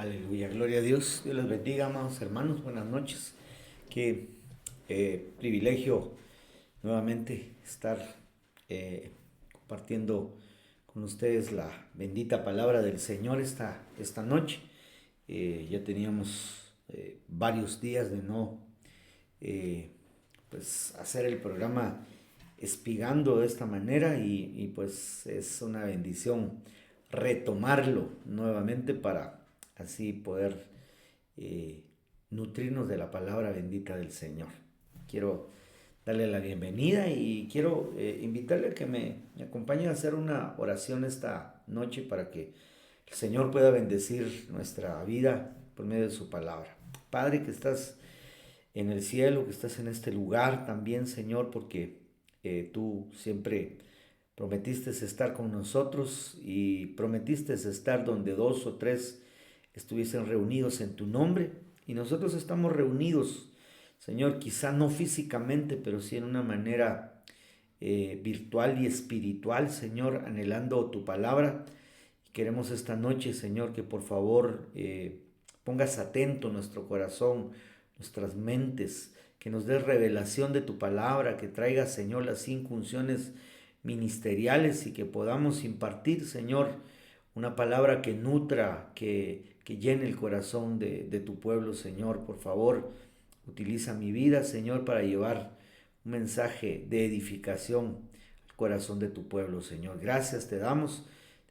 Aleluya, gloria a Dios. Dios les bendiga, amados hermanos. Buenas noches. Qué privilegio nuevamente estar compartiendo con ustedes la bendita palabra del Señor esta noche. Ya teníamos varios días de no eh, pues hacer el programa espigando de esta manera y pues es una bendición retomarlo nuevamente para así poder eh, nutrirnos de la palabra bendita del Señor. Quiero darle la bienvenida y quiero invitarle a que me acompañe a hacer una oración esta noche para que el Señor pueda bendecir nuestra vida por medio de su palabra. Padre, que estás en el cielo, que estás en este lugar también, Señor, porque tú siempre prometiste estar con nosotros y prometiste estar donde dos o tres estuviesen reunidos en tu nombre. Y nosotros estamos reunidos, Señor, quizá no físicamente, pero sí en una manera virtual y espiritual, Señor, anhelando tu palabra. Queremos esta noche, Señor, que por favor pongas atento nuestro corazón, nuestras mentes, que nos des revelación de tu palabra, que traigas, Señor, las 5 unciones ministeriales y que podamos impartir, Señor, una palabra que nutra, que llene el corazón de tu pueblo, Señor. Por favor, utiliza mi vida, Señor, para llevar un mensaje de edificación al corazón de tu pueblo, Señor. Gracias te damos.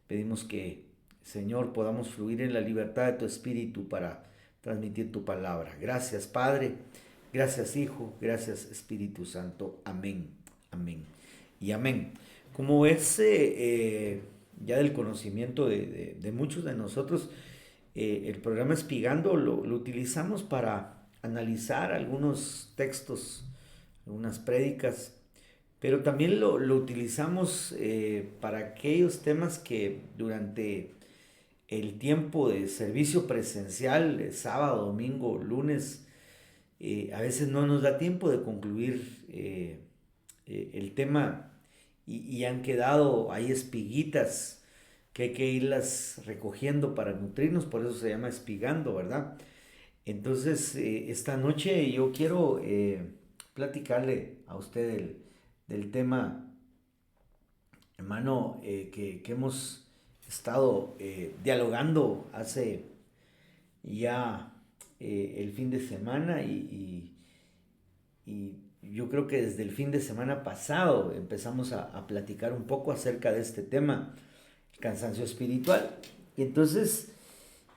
Pedimos que, Señor, podamos fluir en la libertad de tu espíritu para transmitir tu palabra. Gracias, Padre. Gracias, Hijo. Gracias, Espíritu Santo. Amén. Amén. Y amén. Como es ya del conocimiento de muchos de nosotros, el programa Espigando lo utilizamos para analizar algunos textos, algunas prédicas, pero también lo utilizamos para aquellos temas que durante el tiempo de servicio presencial, sábado, domingo, lunes, a veces no nos da tiempo de concluir el tema y han quedado ahí espiguitas que hay que irlas recogiendo para nutrirnos, por eso se llama espigando, ¿verdad? Entonces, esta noche yo quiero platicarle a usted del tema, hermano, que hemos estado dialogando hace ya el fin de semana y yo creo que desde el fin de semana pasado empezamos a platicar un poco acerca de este tema, el cansancio espiritual. Y entonces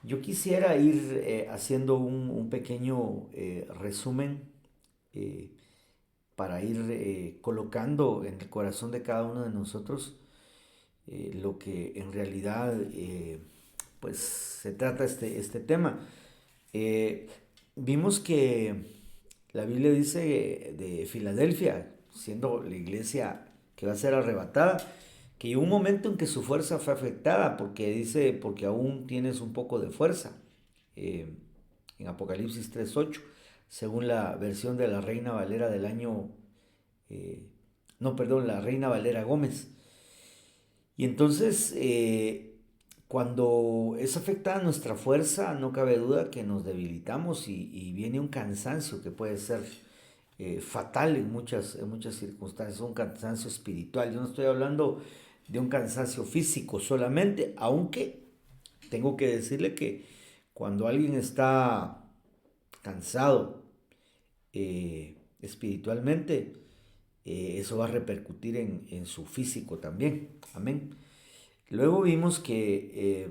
yo quisiera ir haciendo un pequeño resumen eh, para ir colocando en el corazón de cada uno de nosotros lo que en realidad pues se trata este tema. Eh, Vimos que la Biblia dice de Filadelfia, siendo la iglesia que va a ser arrebatada, que llegó un momento en que su fuerza fue afectada, porque dice, porque aún tienes un poco de fuerza, eh, en Apocalipsis 3:8, según la versión de la Reina Valera del año, eh, no, perdón, la Reina Valera Gómez. Y entonces, cuando es afectada nuestra fuerza, no cabe duda que nos debilitamos y viene un cansancio que puede ser fatal en muchas circunstancias, un cansancio espiritual. Yo no estoy hablando de un cansancio físico solamente, aunque tengo que decirle que cuando alguien está cansado espiritualmente, eso va a repercutir en su físico también. Amén. Luego vimos que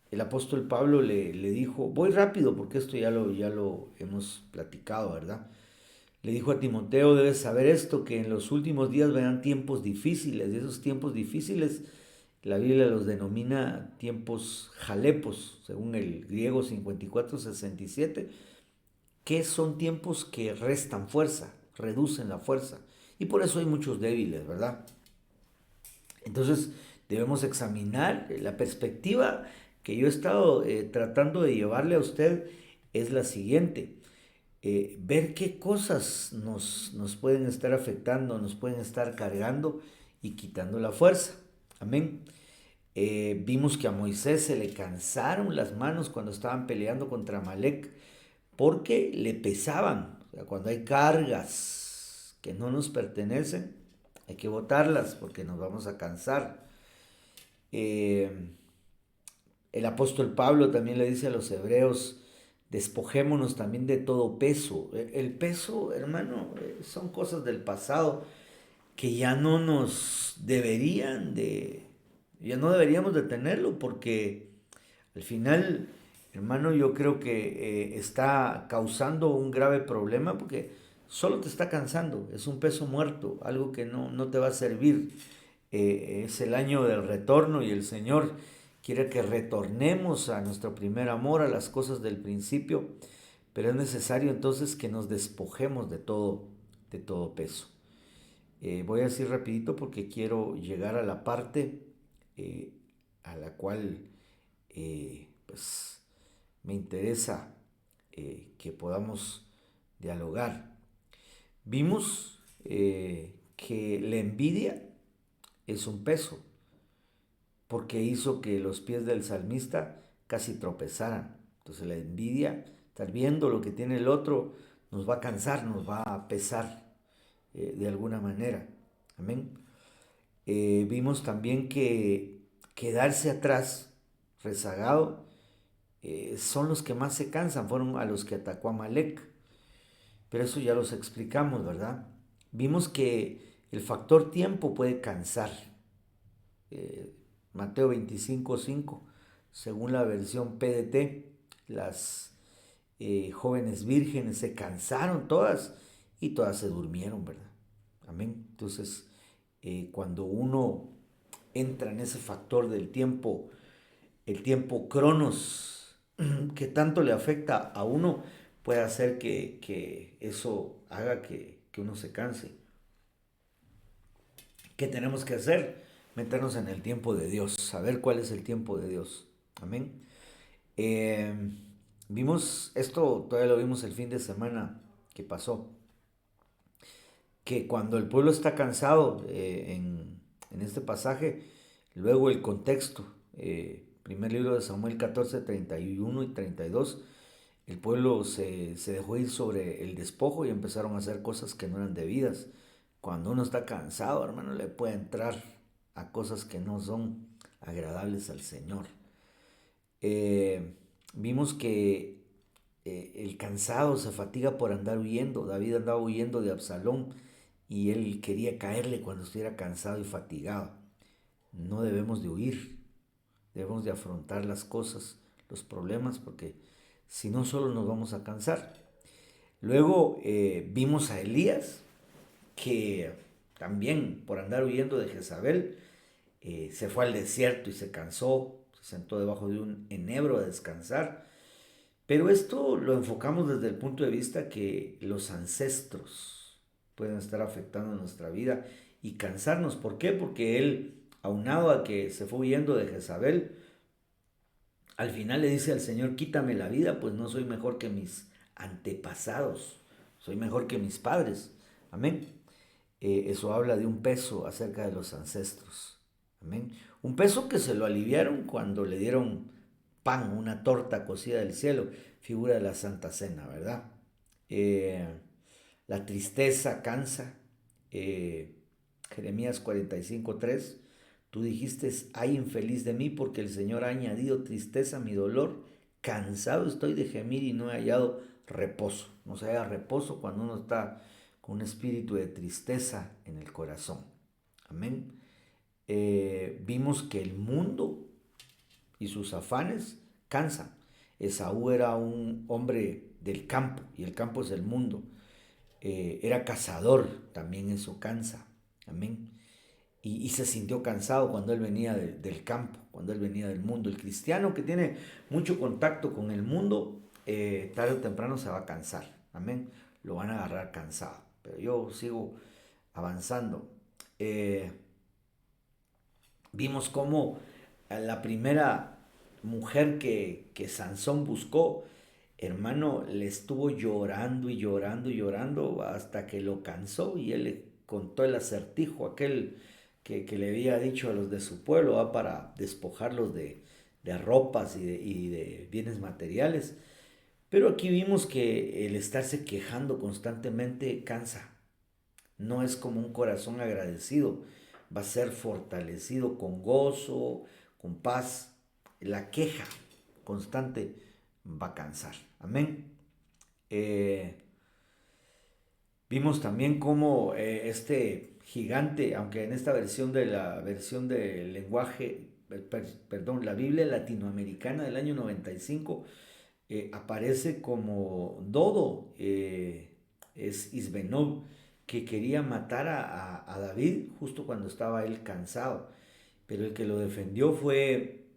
el apóstol Pablo le dijo, voy rápido porque esto ya lo hemos platicado, ¿verdad? Le dijo a Timoteo, debes saber esto, que en los últimos días vendrán tiempos difíciles, y esos tiempos difíciles la Biblia los denomina tiempos jalepos, según el griego 54:67, que son tiempos que restan fuerza, reducen la fuerza, y por eso hay muchos débiles, ¿verdad? Entonces debemos examinar la perspectiva que yo he estado tratando de llevarle a usted es la siguiente. Ver qué cosas nos pueden estar afectando, nos pueden estar cargando y quitando la fuerza. Amén. Vimos que a Moisés se le cansaron las manos cuando estaban peleando contra Amalek porque le pesaban. O sea, cuando hay cargas que no nos pertenecen, hay que botarlas porque nos vamos a cansar. Eh, el apóstol Pablo también le dice a los hebreos, despojémonos también de todo peso. El peso, hermano, son cosas del pasado que ya no nos deberían ya no deberíamos de tenerlo porque al final, hermano, yo creo que está causando un grave problema porque solo te está cansando, es un peso muerto, algo que no te va a servir. Es el año del retorno y el Señor quiere que retornemos a nuestro primer amor, a las cosas del principio, pero es necesario entonces que nos despojemos de todo peso. Voy a decir rapidito porque quiero llegar a la parte eh, a la cual pues me interesa que podamos dialogar. Vimos que la envidia es un peso porque hizo que los pies del salmista casi tropezaran. Entonces la envidia, estar viendo lo que tiene el otro, nos va a cansar, nos va a pesar de alguna manera. Amén. Vimos también que quedarse atrás, rezagado, son los que más se cansan, fueron a los que atacó Amalek. Pero eso ya los explicamos, ¿verdad? Vimos que el factor tiempo puede cansar. Eh, Mateo 25:5, según la versión PDT, las jóvenes vírgenes se cansaron todas y todas se durmieron, ¿verdad? Amén. Entonces, cuando uno entra en ese factor del tiempo, el tiempo cronos, que tanto le afecta a uno, puede hacer que eso haga que uno se canse. ¿Qué tenemos que hacer? Meternos en el tiempo de Dios, saber cuál es el tiempo de Dios. Amén. Eh, Vimos, esto todavía lo vimos el fin de semana que pasó, que cuando el pueblo está cansado en este pasaje, luego el contexto, primer libro de Samuel 14, 31 y 32, el pueblo se dejó ir sobre el despojo y empezaron a hacer cosas que no eran debidas. Cuando uno está cansado, hermano, le puede entrar a cosas que no son agradables al Señor. Vimos que el cansado se fatiga por andar huyendo. David andaba huyendo de Absalón y él quería caerle cuando estuviera cansado y fatigado. No debemos de huir, debemos de afrontar las cosas, los problemas, porque si no solo nos vamos a cansar. Luego vimos a Elías, que también por andar huyendo de Jezabel, se fue al desierto y se cansó, se sentó debajo de un enebro a descansar. Pero esto lo enfocamos desde el punto de vista que los ancestros pueden estar afectando nuestra vida y cansarnos. ¿Por qué? Porque él, aunado a que se fue huyendo de Jezabel, al final le dice al Señor, quítame la vida, pues no soy mejor que mis antepasados, soy mejor que mis padres. Amén. Eso habla de un peso acerca de los ancestros. Amén. Un peso que se lo aliviaron cuando le dieron pan, una torta cocida del cielo, figura de la Santa Cena, ¿verdad? Eh, la tristeza cansa. Jeremías 45:3, tú dijiste, ay infeliz de mí porque el Señor ha añadido tristeza a mi dolor, cansado estoy de gemir y no he hallado reposo. No se halla reposo cuando uno está con un espíritu de tristeza en el corazón. Amén. Vimos que el mundo y sus afanes cansan. Esaú era un hombre del campo y el campo es el mundo. Era cazador, también eso cansa. Amén. Y se sintió cansado cuando él venía del campo, cuando él venía del mundo. El cristiano que tiene mucho contacto con el mundo, tarde o temprano se va a cansar. Amén. Lo van a agarrar cansado. Pero yo sigo avanzando. Vimos cómo la primera mujer que Sansón buscó, hermano, le estuvo llorando y llorando y llorando hasta que lo cansó y él le contó el acertijo aquel que le había dicho a los de su pueblo, ¿va? Para despojarlos de ropas y de bienes materiales. Pero aquí vimos que el estarse quejando constantemente cansa. No es como un corazón agradecido. Va a ser fortalecido con gozo, con paz. La queja constante va a cansar. Amén. Eh, Vimos también cómo este gigante, aunque en esta versión de la versión del lenguaje, perdón, la Biblia latinoamericana del año 95, aparece como Dodo, es Isbenob, que quería matar a David justo cuando estaba él cansado. Pero el que lo defendió fue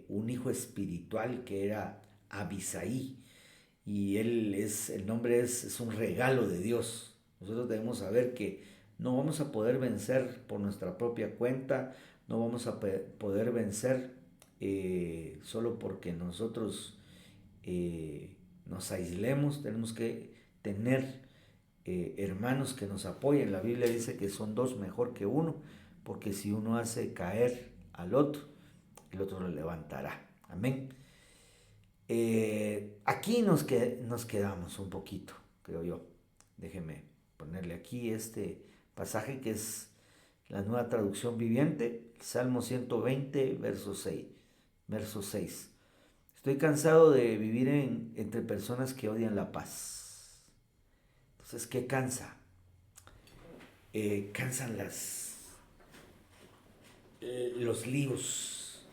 un hijo espiritual que era Abisaí. Y el nombre es un regalo de Dios. Nosotros debemos saber que no vamos a poder vencer por nuestra propia cuenta, no vamos a poder vencer solo porque nosotros nos aislemos. Tenemos que tener hermanos que nos apoyen. La Biblia dice que son dos mejor que uno, porque si uno hace caer al otro, el otro lo levantará. Amén. Aquí nos quedamos un poquito, creo yo. Déjeme ponerle aquí este pasaje que es la nueva traducción viviente, Salmo 120, verso 6. Verso 6. Estoy cansado de vivir entre personas que odian la paz. Entonces, ¿qué cansa? Cansan los líos,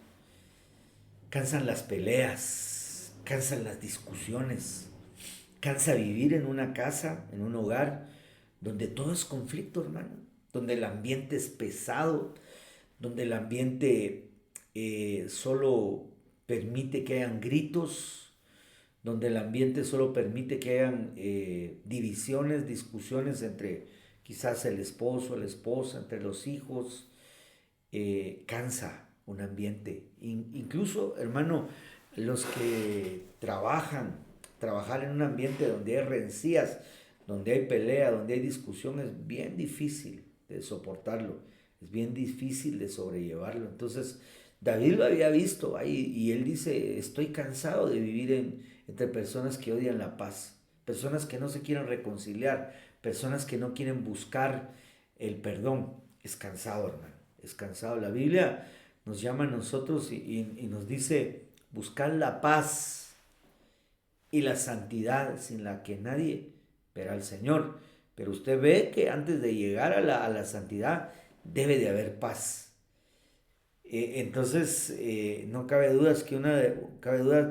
cansan las peleas, cansan las discusiones, cansa vivir en una casa, en un hogar, donde todo es conflicto, hermano, donde el ambiente es pesado, donde el ambiente solo permite que hayan gritos, donde el ambiente solo permite que hayan divisiones, discusiones entre quizás el esposo, la esposa, entre los hijos. Cansa un ambiente. Incluso, hermano, los que trabajar en un ambiente donde hay rencillas, donde hay pelea, donde hay discusión, es bien difícil de soportarlo, es bien difícil de sobrellevarlo. Entonces, David lo había visto ahí y él dice, estoy cansado de vivir entre personas que odian la paz, personas que no se quieren reconciliar, personas que no quieren buscar el perdón. Es cansado, hermano, es cansado. La Biblia nos llama a nosotros y nos dice buscar la paz y la santidad sin la que nadie verá al Señor. Pero usted ve que antes de llegar a la santidad debe de haber paz. Entonces, no cabe duda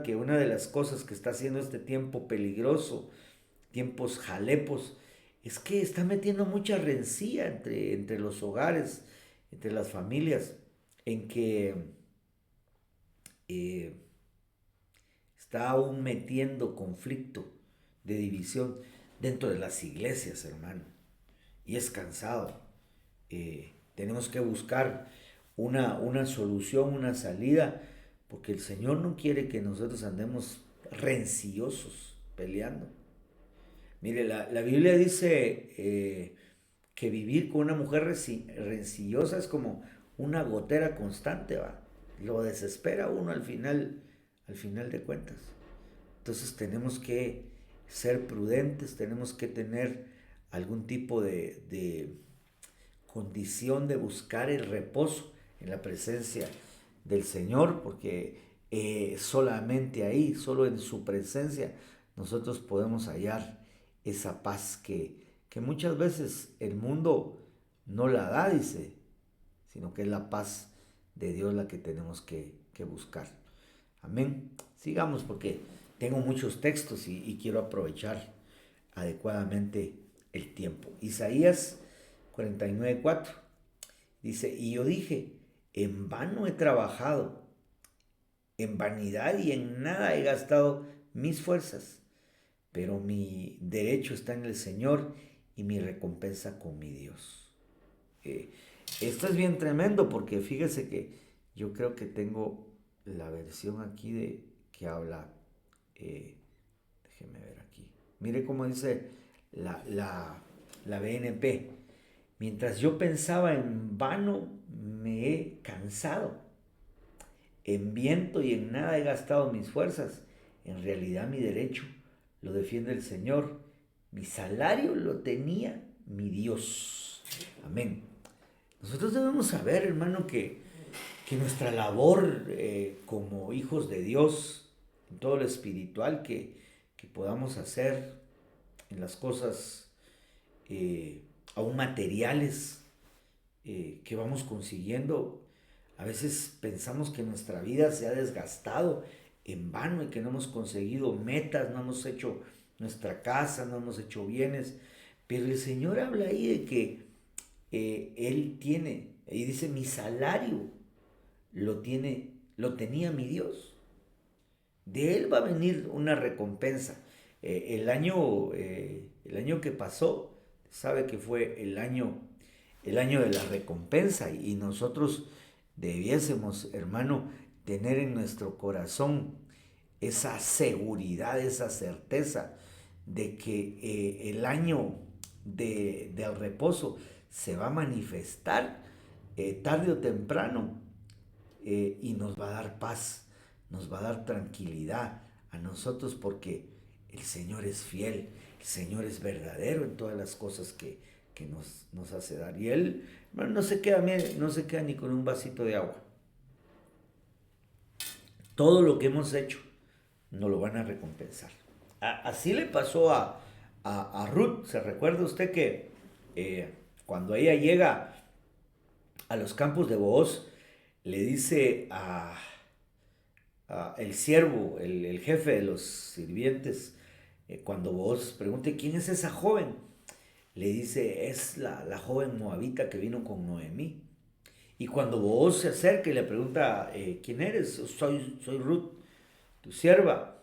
que una de las cosas que está haciendo este tiempo peligroso, tiempos jalepos, es que está metiendo mucha rencilla entre los hogares, entre las familias, en que eh, está aún metiendo conflicto de división dentro de las iglesias, hermano. Y es cansado. Tenemos que buscar una solución, una salida, porque el Señor no quiere que nosotros andemos rencillosos, peleando. Mire, la Biblia dice que vivir con una mujer rencillosa es como una gotera constante, va. Lo desespera uno al final de cuentas. Entonces tenemos que ser prudentes, tenemos que tener algún tipo de condición de buscar el reposo en la presencia del Señor, porque solamente ahí, solo en su presencia, nosotros podemos hallar esa paz que muchas veces el mundo no la da, dice, sino que es la paz de Dios la que tenemos que buscar. Amén. Sigamos porque tengo muchos textos y quiero aprovechar adecuadamente el tiempo. Isaías 49:4 dice, y yo dije, en vano he trabajado, en vanidad y en nada he gastado mis fuerzas, pero mi derecho está en el Señor y mi recompensa con mi Dios. Esto es bien tremendo porque fíjese que yo creo que tengo la versión aquí de que habla, eh, déjeme ver aquí. Mire cómo dice la BNP. Mientras yo pensaba en vano, me he cansado. En viento y en nada he gastado mis fuerzas. En realidad mi derecho lo defiende el Señor. Mi salario lo tenía mi Dios. Amén. Nosotros debemos saber, hermano, que nuestra labor como hijos de Dios, en todo lo espiritual que podamos hacer, en las cosas aún materiales que vamos consiguiendo, a veces pensamos que nuestra vida se ha desgastado en vano y que no hemos conseguido metas, no hemos hecho nuestra casa, no hemos hecho bienes, pero el Señor habla ahí de que Él tiene, y dice, mi salario lo tenía mi Dios. De Él va a venir una recompensa. El año que pasó, sabe que fue el año de la recompensa y nosotros debiésemos, hermano, tener en nuestro corazón esa seguridad, esa certeza de que el año del reposo se va a manifestar tarde o temprano y nos va a dar paz, nos va a dar tranquilidad a nosotros porque el Señor es fiel, el Señor es verdadero en todas las cosas que nos hace dar. Y Él bueno, no se queda ni con un vasito de agua. Todo lo que hemos hecho nos lo van a recompensar. Así le pasó a Ruth. ¿Se recuerda usted que cuando ella llega a los campos de Booz, le dice a el siervo, el jefe de los sirvientes, cuando Booz pregunte quién es esa joven, le dice, es la joven moabita que vino con Noemí. Y cuando Booz se acerca y le pregunta, ¿quién eres? Soy Ruth, tu sierva.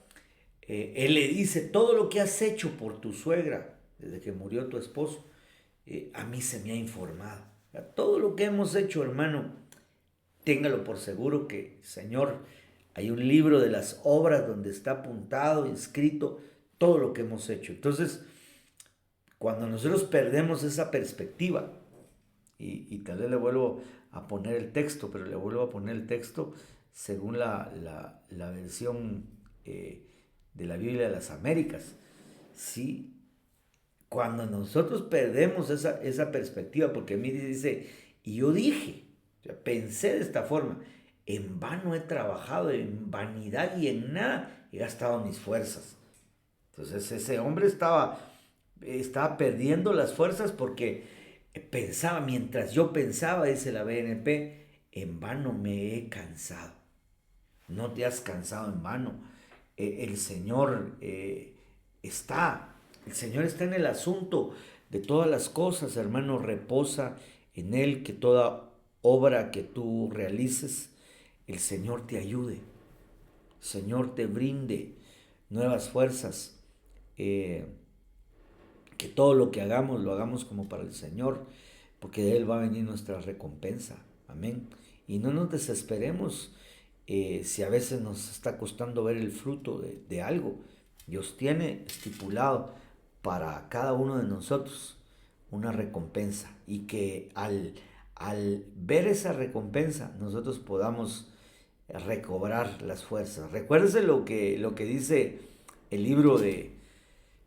Él le dice, todo lo que has hecho por tu suegra, desde que murió tu esposo, a mí se me ha informado. Todo lo que hemos hecho, hermano, téngalo por seguro que, Señor, hay un libro de las obras donde está apuntado, inscrito, todo lo que hemos hecho. Entonces, cuando nosotros perdemos esa perspectiva, y tal vez le vuelvo a poner el texto, pero le vuelvo a poner el texto según la versión de la Biblia de las Américas, ¿sí? Cuando nosotros perdemos esa perspectiva, porque a mí dice, y yo dije, o sea, pensé de esta forma, en vano he trabajado, en vanidad y en nada he gastado mis fuerzas. Entonces ese hombre estaba perdiendo las fuerzas porque pensaba, mientras yo pensaba, dice la BNP, en vano me he cansado. No te has cansado en vano. El Señor está, el Señor está en el asunto de todas las cosas, hermano, reposa en Él, que toda obra que tú realices, el Señor te ayude, el Señor te brinde nuevas fuerzas, que todo lo que hagamos lo hagamos como para el Señor, porque de Él va a venir nuestra recompensa, amén. Y no nos desesperemos si a veces nos está costando ver el fruto de algo. Dios tiene estipulado para cada uno de nosotros una recompensa y que al ver esa recompensa nosotros podamos recobrar las fuerzas. Recuérdese lo que dice el libro de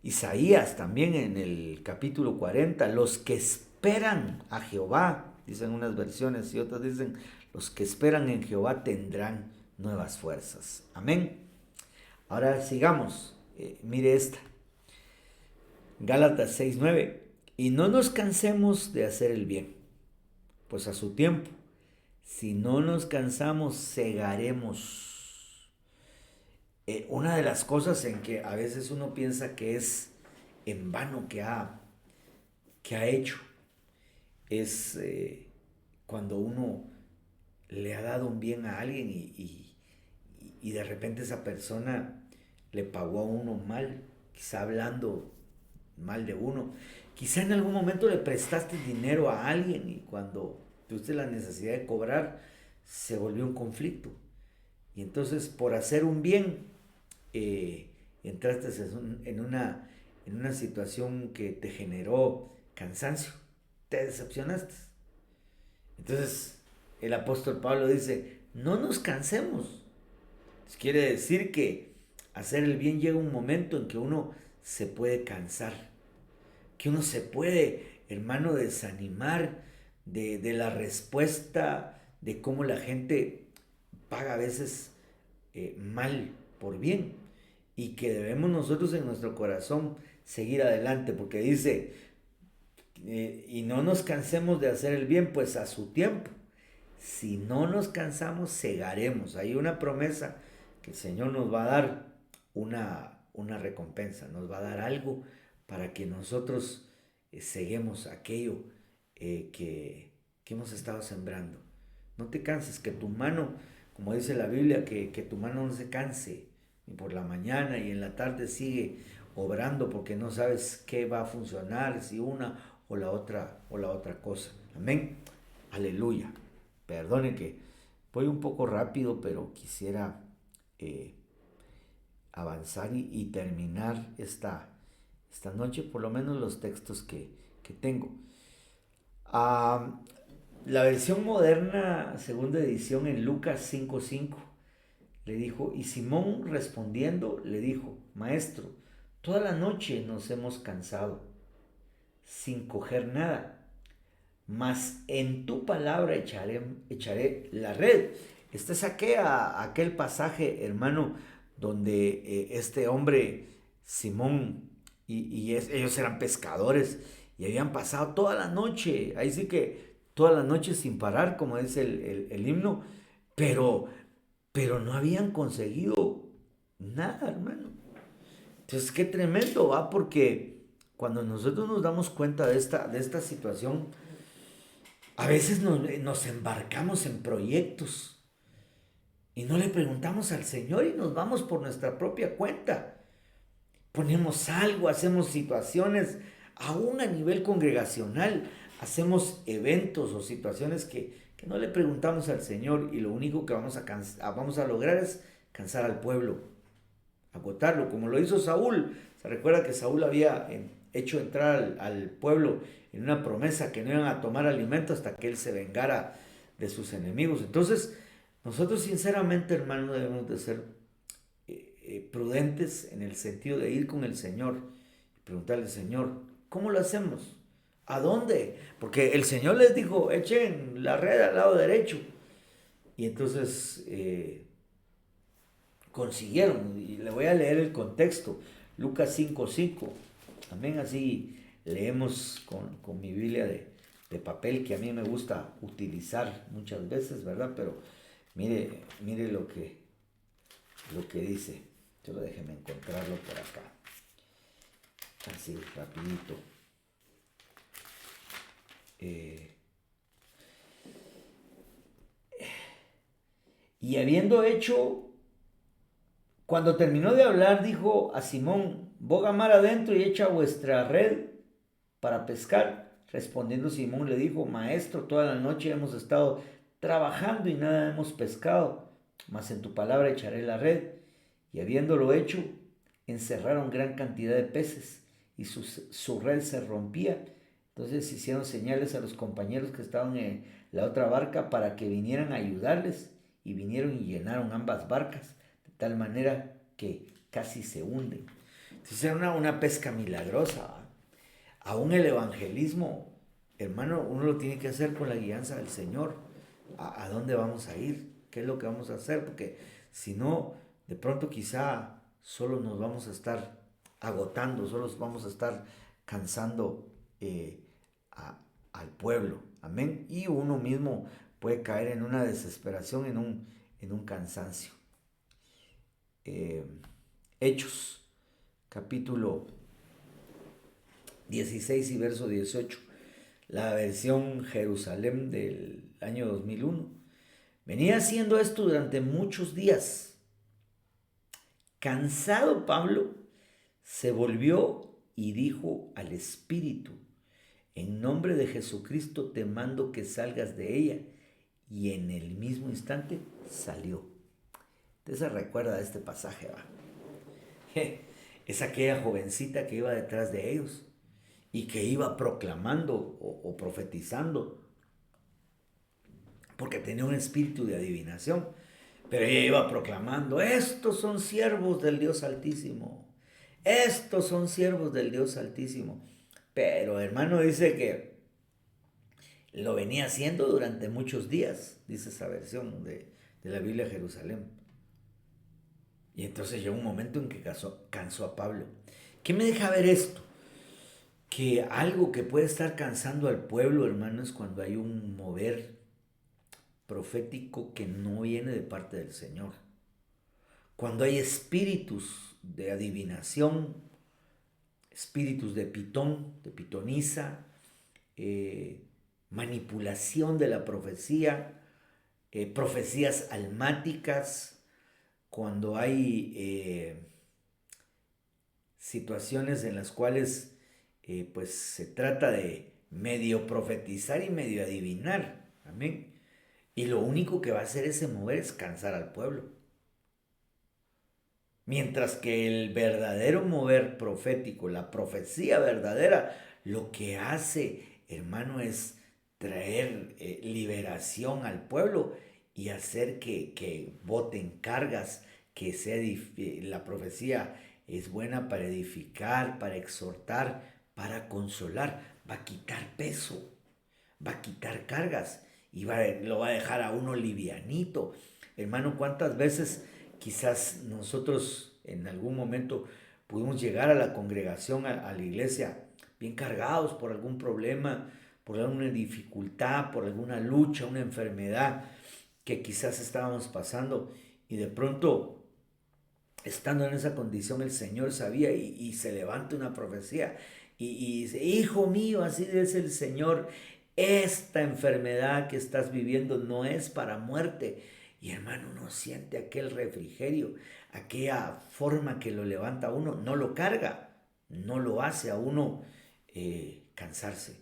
Isaías también en el capítulo 40, los que esperan a Jehová, dicen unas versiones y otras dicen, los que esperan en Jehová tendrán nuevas fuerzas. Amén. Ahora sigamos. Mire esta. Gálatas 6:9. Y no nos cansemos de hacer el bien, pues a su tiempo, si no nos cansamos, segaremos. Una de las cosas en que a veces uno piensa que es en vano que ha hecho es cuando uno le ha dado un bien a alguien y de repente esa persona le pagó a uno mal, quizá hablando mal de uno. Quizá en algún momento le prestaste dinero a alguien y cuando tuviste la necesidad de cobrar se volvió un conflicto. Y entonces por hacer un bien entraste en una situación que te generó cansancio. te decepcionaste. Entonces el apóstol Pablo dice, no nos cansemos. Quiere decir que hacer el bien llega un momento en que uno se puede cansar, que uno se puede, hermano, desanimar de la respuesta, de cómo la gente paga a veces mal por bien, y que debemos nosotros en nuestro corazón seguir adelante, porque dice, y no nos cansemos de hacer el bien, pues a su tiempo. Si no nos cansamos, segaremos. Hay una promesa que el Señor nos va a dar una recompensa, nos va a dar algo para que nosotros seguemos aquello que hemos estado sembrando. No te canses, que tu mano, como dice la Biblia, que tu mano no se canse, ni por la mañana y en la tarde sigue obrando, porque no sabes qué va a funcionar, si una o la otra cosa. Amén. Aleluya. Perdone que voy un poco rápido, pero quisiera eh, avanzar y terminar esta noche, por lo menos los textos que tengo. Ah, la versión moderna, segunda edición, en Lucas 5:5, le dijo, y Simón respondiendo le dijo, Maestro, toda la noche nos hemos cansado sin coger nada, mas en tu palabra echaré la red. Este es aquel pasaje, hermano, donde este hombre, Simón, ellos eran pescadores y habían pasado toda la noche, ahí sí que toda la noche sin parar, como dice el himno, pero, pero no habían conseguido nada, hermano. Entonces, qué tremendo, ¿va? Porque cuando nosotros nos damos cuenta de esta situación, a veces nos embarcamos en proyectos y no le preguntamos al Señor y nos vamos por nuestra propia cuenta. Ponemos algo, hacemos situaciones, aún a nivel congregacional, hacemos eventos o situaciones que no le preguntamos al Señor, y lo único que vamos a lograr es cansar al pueblo, agotarlo, como lo hizo Saúl. Se recuerda que Saúl había hecho entrar al pueblo en una promesa que no iban a tomar alimento hasta que él se vengara de sus enemigos. Entonces, nosotros sinceramente, hermano, debemos de ser prudentes en el sentido de ir con el Señor y preguntarle, Señor, ¿cómo lo hacemos? ¿A dónde? Porque el Señor les dijo, echen la red al lado derecho. Y entonces consiguieron, y le voy a leer el contexto, Lucas 5:5, también así leemos con mi Biblia de papel, que a mí me gusta utilizar muchas veces, ¿verdad? Pero mire lo que dice. Solo déjeme encontrarlo por acá, así rapidito. Y habiendo hecho, cuando terminó de hablar, dijo a Simón, boga mar adentro y echa vuestra red para pescar. Respondiendo Simón le dijo, Maestro, toda la noche hemos estado trabajando y nada hemos pescado, mas en tu palabra echaré la red. Y habiéndolo hecho, encerraron gran cantidad de peces y su red se rompía. Entonces hicieron señales a los compañeros que estaban en la otra barca para que vinieran a ayudarles, y vinieron y llenaron ambas barcas, de tal manera que casi se hunden. Entonces era una pesca milagrosa, ¿va? Aún el evangelismo, hermano, uno lo tiene que hacer con la guianza del Señor. ¿A dónde vamos a ir? ¿Qué es lo que vamos a hacer? Porque si no, de pronto quizá solo nos vamos a estar agotando, solo vamos a estar cansando al pueblo. Amén. Y uno mismo puede caer en una desesperación, en un cansancio. Hechos, capítulo 16 y verso 18, la versión Jerusalén del año 2001. Venía haciendo esto durante muchos días. Cansado Pablo, se volvió y dijo al Espíritu, en nombre de Jesucristo te mando que salgas de ella. Y en el mismo instante salió. Usted se recuerda de este pasaje, ¿va? Es aquella jovencita que iba detrás de ellos y que iba proclamando o profetizando, porque tenía un espíritu de adivinación. Pero ella iba proclamando, estos son siervos del Dios Altísimo, estos son siervos del Dios Altísimo. Pero hermano dice que lo venía haciendo durante muchos días, dice esa versión de la Biblia de Jerusalén. Y entonces llegó un momento en que cansó a Pablo. ¿Qué me deja ver esto? Que algo que puede estar cansando al pueblo, hermano, es cuando hay un mover profético que no viene de parte del Señor. Cuando hay espíritus de adivinación, espíritus de pitón, de pitonisa, manipulación de la profecía, profecías almáticas, cuando hay situaciones en las cuales pues se trata de medio profetizar y medio adivinar. Amén. Y lo único que va a hacer ese mover es cansar al pueblo. Mientras que el verdadero mover profético, la profecía verdadera, lo que hace, hermano, es traer liberación al pueblo y hacer que boten cargas, que sea la profecía es buena para edificar, para exhortar, para consolar, va a quitar peso, va a quitar cargas y lo va a dejar a uno livianito. Hermano, ¿cuántas veces quizás nosotros en algún momento pudimos llegar a la congregación, a la iglesia, bien cargados por algún problema, por alguna dificultad, por alguna lucha, una enfermedad que quizás estábamos pasando y de pronto, estando en esa condición, el Señor sabía y se levanta una profecía y dice, hijo mío, así dice el Señor, esta enfermedad que estás viviendo no es para muerte. Y hermano, uno siente aquel refrigerio, aquella forma que lo levanta a uno, no lo carga, no lo hace a uno cansarse.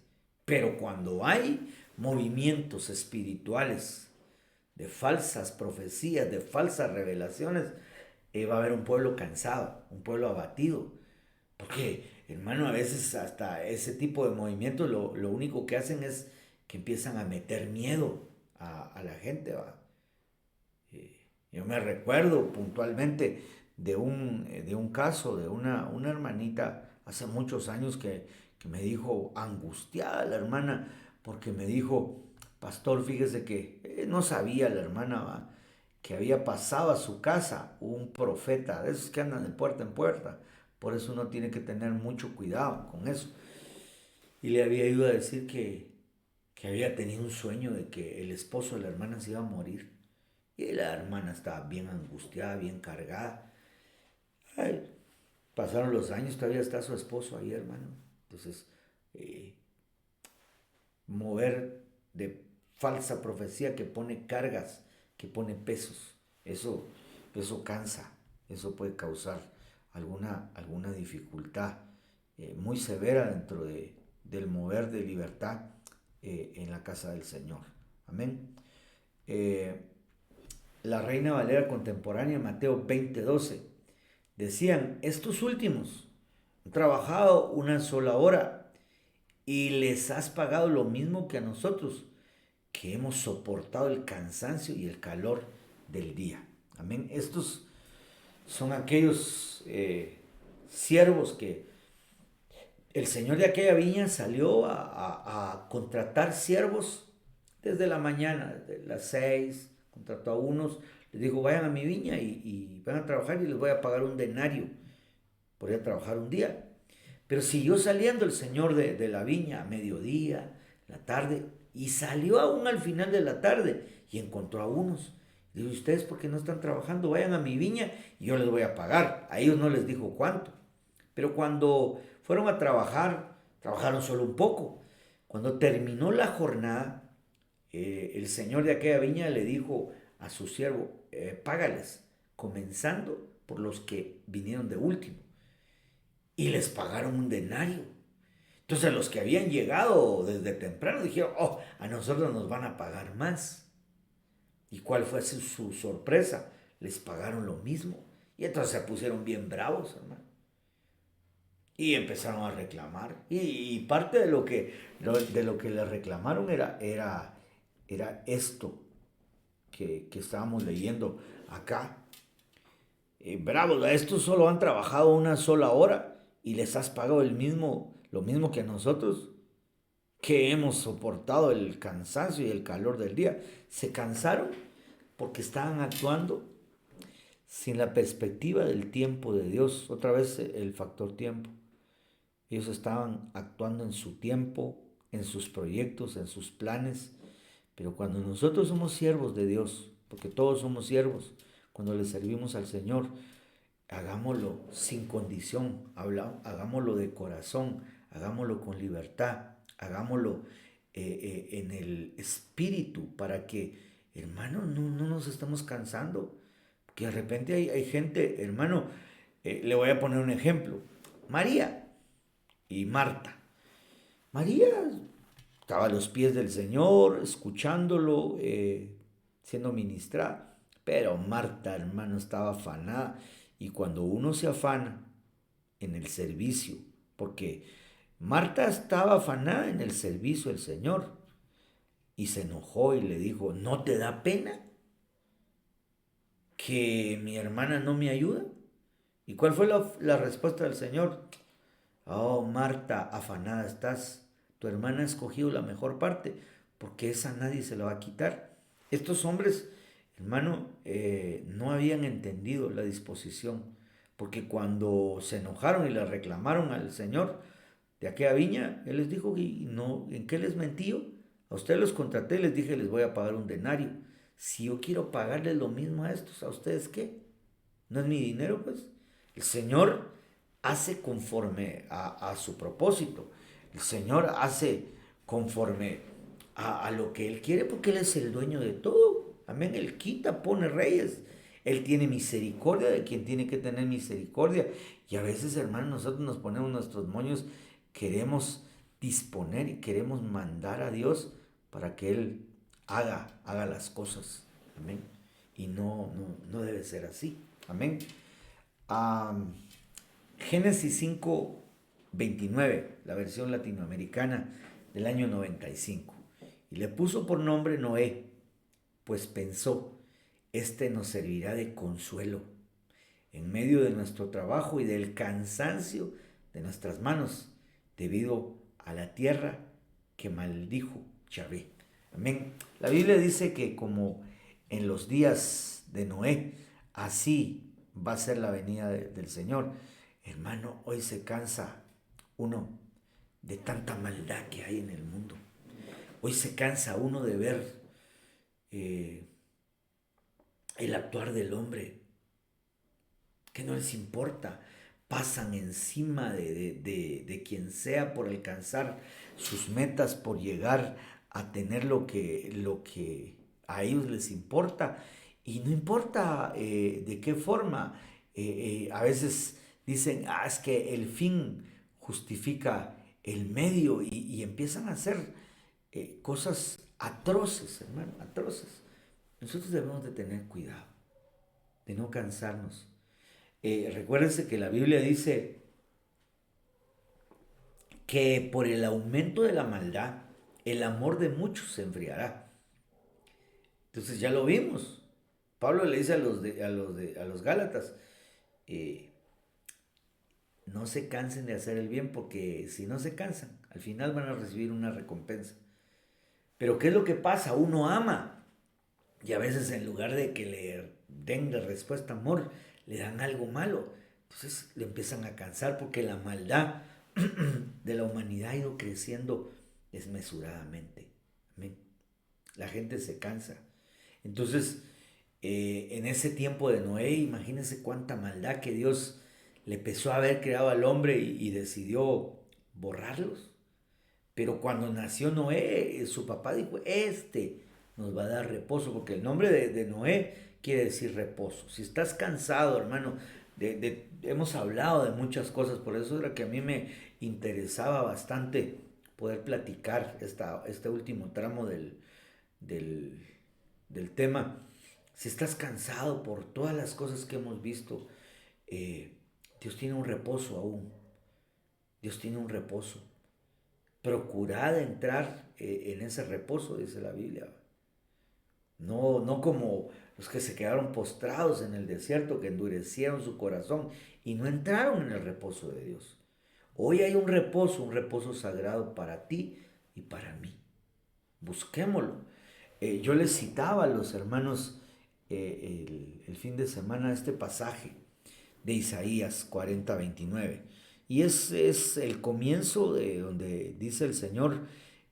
Pero cuando hay movimientos espirituales de falsas profecías, de falsas revelaciones, va a haber un pueblo cansado, un pueblo abatido. Porque, hermano, a veces hasta ese tipo de movimientos lo único que hacen es que empiezan a meter miedo a la gente. ¿Va? Yo me recuerdo puntualmente de un caso de una hermanita hace muchos años que me dijo, angustiada la hermana, porque me dijo, pastor, fíjese que no sabía la hermana, ¿va? Que había pasado a su casa un profeta, de esos que andan de puerta en puerta. Por eso uno tiene que tener mucho cuidado con eso. Y le había ido a decir que había tenido un sueño de que el esposo de la hermana se iba a morir. Y la hermana estaba bien angustiada, bien cargada. Ay, pasaron los años, todavía está su esposo ahí, hermano. Entonces, eh, mover de falsa profecía que pone cargas, que pone pesos, eso cansa, eso puede causar alguna dificultad muy severa dentro del mover de libertad en la casa del Señor. Amén. Eh, la Reina Valera contemporánea, Mateo 20:12, decían, estos últimos han trabajado una sola hora y les has pagado lo mismo que a nosotros, que hemos soportado el cansancio y el calor del día. Amén. Estos son aquellos siervos que el señor de aquella viña salió a contratar siervos desde la mañana, desde las 6, contrató a unos, les dijo, vayan a mi viña y van a trabajar y les voy a pagar un denario por ir a trabajar un día. Pero siguió saliendo el señor de la viña a mediodía, la tarde, y salió aún al final de la tarde y encontró a unos. Dijo, ustedes porque no están trabajando, vayan a mi viña y yo les voy a pagar. A ellos no les dijo cuánto. Pero cuando fueron a trabajar, trabajaron solo un poco. Cuando terminó la jornada, el señor de aquella viña le dijo a su siervo, págales, comenzando por los que vinieron de último. Y les pagaron un denario. Entonces los que habían llegado desde temprano dijeron, oh, a nosotros nos van a pagar más. ¿Y cuál fue su sorpresa? Les pagaron lo mismo. Y entonces se pusieron bien bravos, hermano. Y empezaron a reclamar. Y parte de lo que le reclamaron era esto que estábamos leyendo acá. Bravo, estos solo han trabajado una sola hora y les has pagado lo mismo que a nosotros, que hemos soportado el cansancio y el calor del día. Se cansaron porque estaban actuando sin la perspectiva del tiempo de Dios. Otra vez el factor tiempo. Ellos estaban actuando en su tiempo, en sus proyectos, en sus planes. Pero cuando nosotros somos siervos de Dios, porque todos somos siervos, cuando le servimos al Señor, hagámoslo sin condición, hagámoslo de corazón, hagámoslo con libertad, hagámoslo en el espíritu para que, hermano, no nos estemos cansando. Que de repente hay gente, hermano, le voy a poner un ejemplo. María y Marta. María estaba a los pies del Señor, escuchándolo, siendo ministrada. Pero Marta, hermano, estaba afanada. Y cuando uno se afana en el servicio, porque Marta estaba afanada en el servicio del Señor, y se enojó y le dijo, ¿no te da pena que mi hermana no me ayuda? ¿Y cuál fue la respuesta del Señor? Oh, Marta, afanada estás. Tu hermana ha escogido la mejor parte, porque esa nadie se la va a quitar. Estos hombres, hermano, no habían entendido la disposición, porque cuando se enojaron y le reclamaron al Señor de aquella viña, Él les dijo, ¿y no, en qué les mentí? A ustedes los contraté, les dije, les voy a pagar un denario. Si yo quiero pagarles lo mismo a estos, ¿a ustedes qué? ¿No es mi dinero, pues? El Señor hace conforme a su propósito. El Señor hace conforme a lo que Él quiere porque Él es el dueño de todo. Amén. Él quita, pone reyes. Él tiene misericordia de quien tiene que tener misericordia. Y a veces, hermano, nosotros nos ponemos nuestros moños, queremos disponer y queremos mandar a Dios para que Él haga las cosas. Amén. Y no debe ser así. Amén. Um, Génesis 5:29, la versión latinoamericana del año 95. Y le puso por nombre Noé, pues pensó, este nos servirá de consuelo en medio de nuestro trabajo y del cansancio de nuestras manos, debido a la tierra que maldijo Yahvé. Amén. La Biblia dice que como en los días de Noé, así va a ser la venida del Señor. Hermano, hoy se cansa uno de tanta maldad que hay en el mundo. Hoy se cansa uno de ver eh, el actuar del hombre, que no les importa. Pasan encima de quien sea por alcanzar sus metas, por llegar a tener lo que a ellos les importa. Y no importa de qué forma. A veces dicen, es que el fin justifica el medio y empiezan a hacer cosas atroces, hermano, atroces. Nosotros debemos de tener cuidado, de no cansarnos. Recuérdense que la Biblia dice que por el aumento de la maldad, el amor de muchos se enfriará. Entonces ya lo vimos. Pablo le dice a los Gálatas, eh, no se cansen de hacer el bien porque si no se cansan, al final van a recibir una recompensa. Pero ¿qué es lo que pasa? Uno ama y a veces en lugar de que le den la respuesta amor, le dan algo malo. Entonces le empiezan a cansar porque la maldad de la humanidad ha ido creciendo desmesuradamente. Amén. La gente se cansa. Entonces, en ese tiempo de Noé, imagínense cuánta maldad que Dios le empezó a haber creado al hombre y decidió borrarlos. Pero cuando nació Noé, su papá dijo, este nos va a dar reposo, porque el nombre de Noé quiere decir reposo. Si estás cansado, hermano, hemos hablado de muchas cosas, por eso era que a mí me interesaba bastante poder platicar este último tramo del, del tema. Si estás cansado por todas las cosas que hemos visto, Dios tiene un reposo aún. Dios tiene un reposo. Procurad entrar en ese reposo, dice la Biblia. No, no como los que se quedaron postrados en el desierto, que endurecieron su corazón y no entraron en el reposo de Dios. Hoy hay un reposo sagrado para ti y para mí. Busquémoslo. Yo les citaba a los hermanos el fin de semana este pasaje de Isaías 40:29. Y es el comienzo de donde dice el Señor,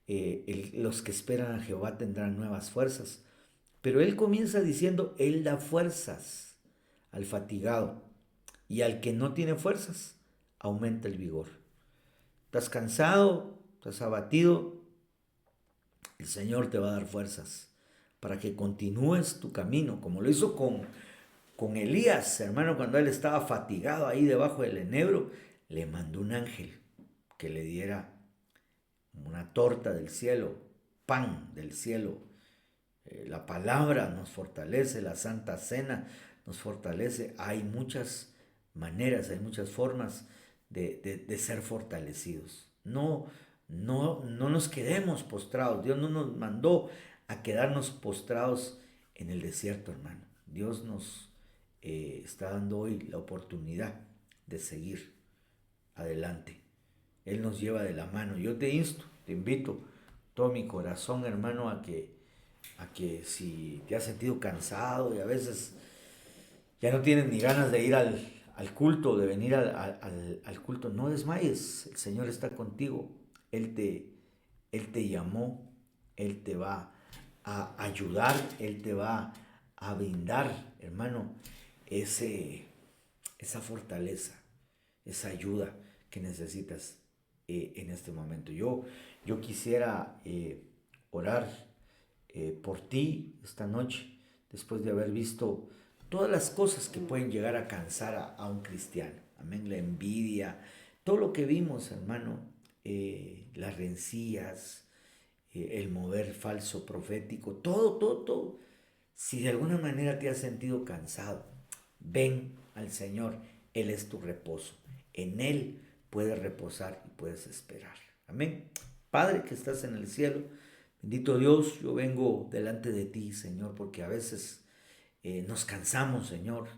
los que esperan a Jehová tendrán nuevas fuerzas. Pero Él comienza diciendo, Él da fuerzas al fatigado y al que no tiene fuerzas, aumenta el vigor. ¿Estás cansado? ¿Estás abatido? El Señor te va a dar fuerzas para que continúes tu camino, como lo hizo con Elías, hermano, cuando él estaba fatigado ahí debajo del enebro, le mandó un ángel que le diera una torta del cielo, pan del cielo. La palabra nos fortalece, la Santa Cena nos fortalece. Hay muchas maneras, hay muchas formas de ser fortalecidos. No nos quedemos postrados. Dios no nos mandó a quedarnos postrados en el desierto, hermano. Dios nos está dando hoy la oportunidad de seguir adelante. Él nos lleva de la mano. Yo te insto, te invito, todo mi corazón, hermano, a que si te has sentido cansado y a veces ya no tienes ni ganas de ir al culto, de venir al culto, no desmayes. El Señor está contigo. Él te llamó, Él te va a ayudar, Él te va a brindar, hermano, esa fortaleza, esa ayuda que necesitas en este momento. Yo quisiera orar por ti esta noche, después de haber visto todas las cosas que pueden llegar a cansar a un cristiano. Amén, la envidia, todo lo que vimos, hermano, las rencillas, el mover falso profético, todo. Si de alguna manera te has sentido cansado, ven al Señor, Él es tu reposo. En Él puedes reposar y puedes esperar. Amén. Padre que estás en el cielo, bendito Dios, yo vengo delante de ti, Señor, porque a veces nos cansamos, Señor.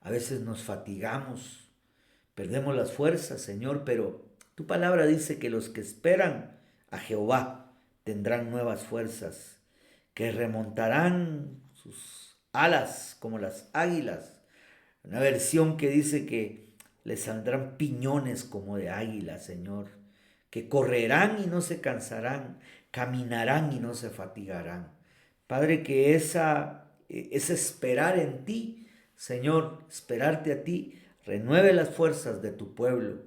A veces nos fatigamos, perdemos las fuerzas, Señor, pero tu palabra dice que los que esperan a Jehová tendrán nuevas fuerzas, que remontarán sus alas como las águilas. Una versión que dice que les saldrán piñones como de águila, Señor, que correrán y no se cansarán, caminarán y no se fatigarán. Padre, que ese esperar en ti, Señor, esperarte a ti, renueve las fuerzas de tu pueblo,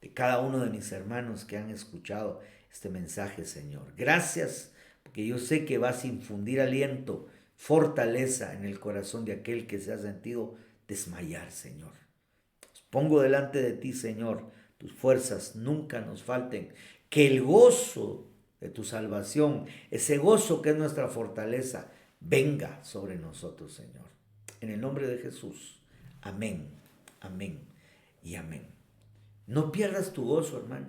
de cada uno de mis hermanos que han escuchado este mensaje, Señor. Gracias, porque yo sé que vas a infundir aliento, fortaleza en el corazón de aquel que se ha sentido desmayar, Señor. Pongo delante de ti, Señor, tus fuerzas nunca nos falten. Que el gozo de tu salvación, ese gozo que es nuestra fortaleza, venga sobre nosotros, Señor. En el nombre de Jesús. Amén, amén y amén. No pierdas tu gozo, hermano.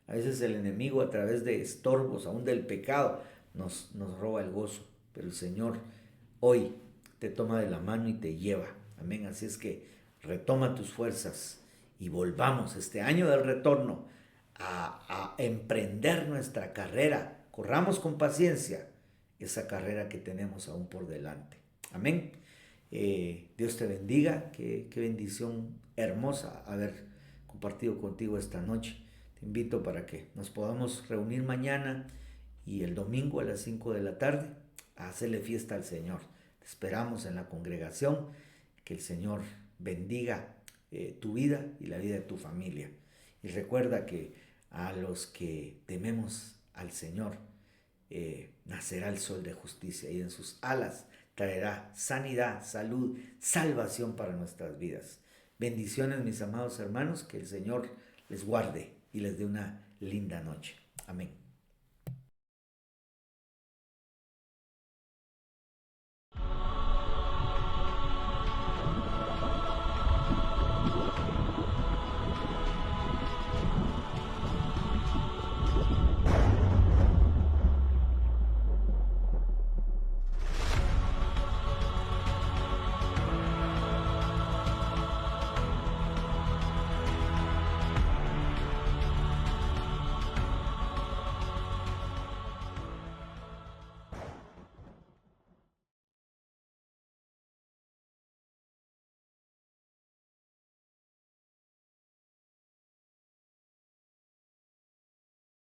A veces el enemigo, a través de estorbos, aún del pecado, nos roba el gozo. Pero el Señor hoy te toma de la mano y te lleva. Amén. Así es que retoma tus fuerzas y volvamos este año del retorno a emprender nuestra carrera. Corramos con paciencia esa carrera que tenemos aún por delante. Amén. Dios te bendiga. Qué bendición hermosa haber compartido contigo esta noche. Te invito para que nos podamos reunir mañana y el domingo a las 5 de la tarde a hacerle fiesta al Señor. Te esperamos en la congregación. Que el Señor bendiga tu vida y la vida de tu familia. Y recuerda que a los que tememos al Señor, nacerá el sol de justicia y en sus alas traerá sanidad, salud, salvación para nuestras vidas. Bendiciones, mis amados hermanos, que el Señor les guarde y les dé una linda noche. Amén.